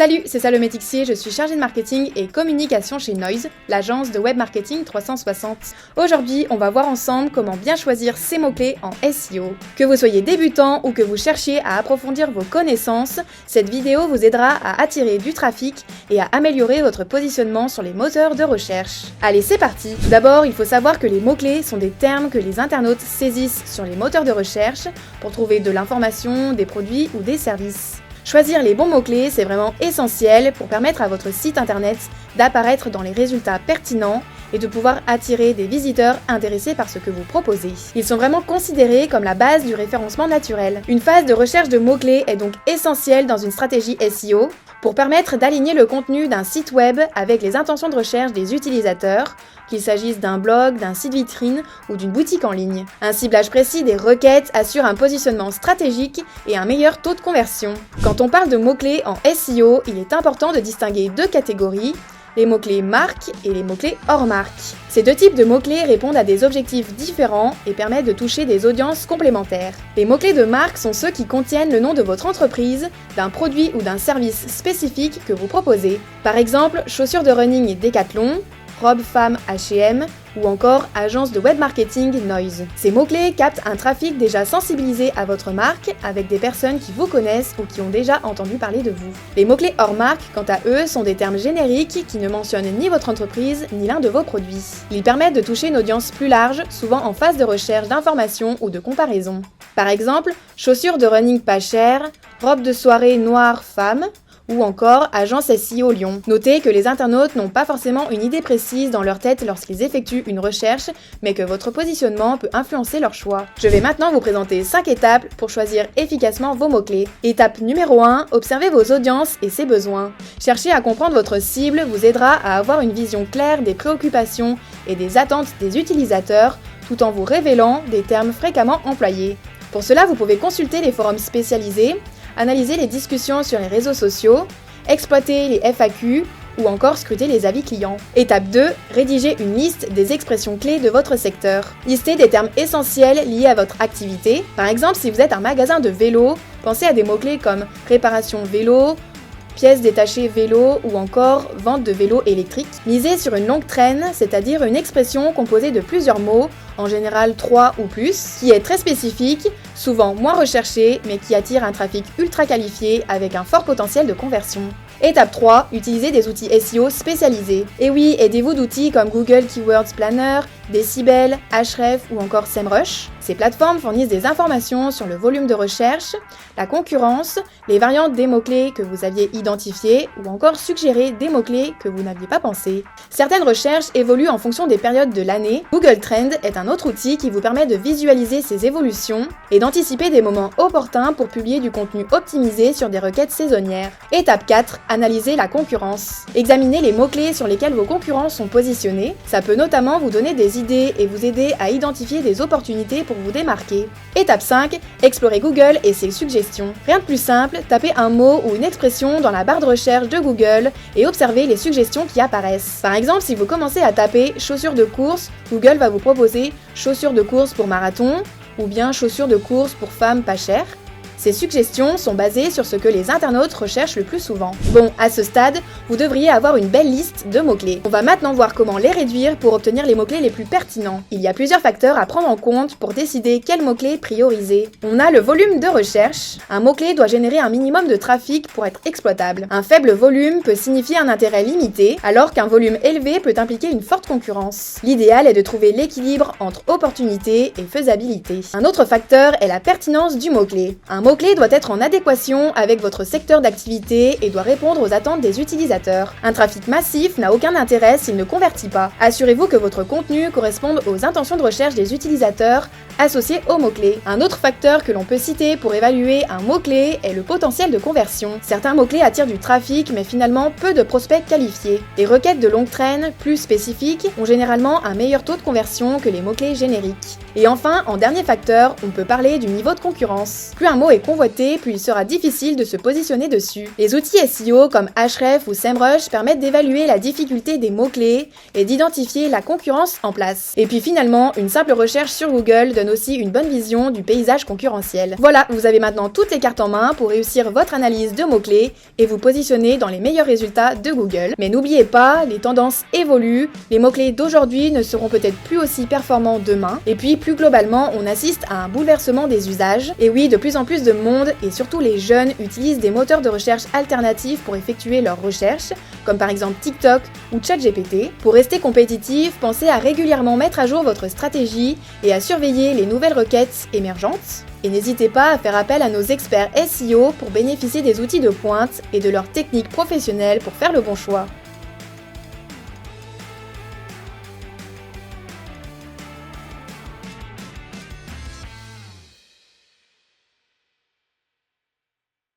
Salut, c'est Salomé Tixier, je suis chargée de marketing et communication chez Noise, l'agence de web marketing 360. Aujourd'hui, on va voir ensemble comment bien choisir ses mots-clés en SEO. Que vous soyez débutant ou que vous cherchiez à approfondir vos connaissances, cette vidéo vous aidera à attirer du trafic et à améliorer votre positionnement sur les moteurs de recherche. Allez, c'est parti. Tout d'abord, il faut savoir que les mots-clés sont des termes que les internautes saisissent sur les moteurs de recherche pour trouver de l'information, des produits ou des services. Choisir les bons mots-clés, c'est vraiment essentiel pour permettre à votre site internet d'apparaître dans les résultats pertinents et de pouvoir attirer des visiteurs intéressés par ce que vous proposez. Ils sont vraiment considérés comme la base du référencement naturel. Une phase de recherche de mots-clés est donc essentielle dans une stratégie SEO pour permettre d'aligner le contenu d'un site web avec les intentions de recherche des utilisateurs, qu'il s'agisse d'un blog, d'un site vitrine ou d'une boutique en ligne. Un ciblage précis des requêtes assure un positionnement stratégique et un meilleur taux de conversion. Quand on parle de mots-clés en SEO, il est important de distinguer deux catégories, les mots-clés marque et les mots-clés hors marque. Ces deux types de mots-clés répondent à des objectifs différents et permettent de toucher des audiences complémentaires. Les mots-clés de marque sont ceux qui contiennent le nom de votre entreprise, d'un produit ou d'un service spécifique que vous proposez. Par exemple, chaussures de running Decathlon, robe femme H&M ou encore agence de web marketing Noise. Ces mots-clés captent un trafic déjà sensibilisé à votre marque avec des personnes qui vous connaissent ou qui ont déjà entendu parler de vous. Les mots-clés hors marque, quant à eux, sont des termes génériques qui ne mentionnent ni votre entreprise ni l'un de vos produits. Ils permettent de toucher une audience plus large, souvent en phase de recherche d'information ou de comparaison. Par exemple, chaussures de running pas chères, robe de soirée noire femme, ou encore agence SEO Lyon. Notez que les internautes n'ont pas forcément une idée précise dans leur tête lorsqu'ils effectuent une recherche, mais que votre positionnement peut influencer leur choix. Je vais maintenant vous présenter 5 étapes pour choisir efficacement vos mots-clés. Étape numéro 1, observez vos audiences et ses besoins. Chercher à comprendre votre cible vous aidera à avoir une vision claire des préoccupations et des attentes des utilisateurs, tout en vous révélant des termes fréquemment employés. Pour cela, vous pouvez consulter les forums spécialisés, analyser les discussions sur les réseaux sociaux, exploiter les FAQ ou encore scruter les avis clients. Étape 2, rédigez une liste des expressions clés de votre secteur. Listez des termes essentiels liés à votre activité. Par exemple, si vous êtes un magasin de vélo, pensez à des mots-clés comme réparation vélo, pièces détachées vélo ou encore vente de vélos électriques. Misez sur une longue traîne, c'est-à-dire une expression composée de plusieurs mots, en général 3 ou plus, qui est très spécifique, souvent moins recherchée, mais qui attire un trafic ultra qualifié avec un fort potentiel de conversion. Étape 3, utilisez des outils SEO spécialisés. Et oui, aidez-vous d'outils comme Google Keywords Planner, Decibel, Ahrefs ou encore SEMrush. Ces plateformes fournissent des informations sur le volume de recherche, la concurrence, les variantes des mots-clés que vous aviez identifiés ou encore suggérer des mots-clés que vous n'aviez pas pensé. Certaines recherches évoluent en fonction des périodes de l'année. Google Trend est un autre outil qui vous permet de visualiser ces évolutions et d'anticiper des moments opportuns pour publier du contenu optimisé sur des requêtes saisonnières. Étape 4, analysez la concurrence. Examinez les mots-clés sur lesquels vos concurrents sont positionnés. Ça peut notamment vous donner des idées et vous aider à identifier des opportunités pour vous démarquer. Étape 5, explorez Google et ses suggestions. Rien de plus simple, tapez un mot ou une expression dans la barre de recherche de Google et observez les suggestions qui apparaissent. Par exemple, si vous commencez à taper chaussures de course, Google va vous proposer chaussures de course pour marathon ou bien chaussures de course pour femmes pas chères. Ces suggestions sont basées sur ce que les internautes recherchent le plus souvent. Bon, à ce stade, vous devriez avoir une belle liste de mots-clés. On va maintenant voir comment les réduire pour obtenir les mots-clés les plus pertinents. Il y a plusieurs facteurs à prendre en compte pour décider quels mots-clés prioriser. On a le volume de recherche. Un mot-clé doit générer un minimum de trafic pour être exploitable. Un faible volume peut signifier un intérêt limité, alors qu'un volume élevé peut impliquer une forte concurrence. L'idéal est de trouver l'équilibre entre opportunité et faisabilité. Un autre facteur est la pertinence du mot-clé. Un mot-clé doit être en adéquation avec votre secteur d'activité et doit répondre aux attentes des utilisateurs. Un trafic massif n'a aucun intérêt s'il ne convertit pas. Assurez-vous que votre contenu corresponde aux intentions de recherche des utilisateurs associés au mot-clé. Un autre facteur que l'on peut citer pour évaluer un mot-clé est le potentiel de conversion. Certains mots-clés attirent du trafic mais finalement peu de prospects qualifiés. Les requêtes de longue traîne, plus spécifiques, ont généralement un meilleur taux de conversion que les mots-clés génériques. Et enfin, en dernier facteur, on peut parler du niveau de concurrence. Plus un mot est convoité, plus il sera difficile de se positionner dessus. Les outils SEO comme Ahrefs ou SEMrush permettent d'évaluer la difficulté des mots-clés et d'identifier la concurrence en place. Et puis finalement, une simple recherche sur Google donne aussi une bonne vision du paysage concurrentiel. Voilà, vous avez maintenant toutes les cartes en main pour réussir votre analyse de mots-clés et vous positionner dans les meilleurs résultats de Google. Mais n'oubliez pas, les tendances évoluent, les mots-clés d'aujourd'hui ne seront peut-être plus aussi performants demain. Et puis plus globalement, on assiste à un bouleversement des usages. Et oui, de plus en plus de monde, et surtout les jeunes, utilisent des moteurs de recherche alternatifs pour effectuer leurs recherches, comme par exemple TikTok ou ChatGPT. Pour rester compétitif, pensez à régulièrement mettre à jour votre stratégie et à surveiller les nouvelles requêtes émergentes. Et n'hésitez pas à faire appel à nos experts SEO pour bénéficier des outils de pointe et de leurs techniques professionnelles pour faire le bon choix.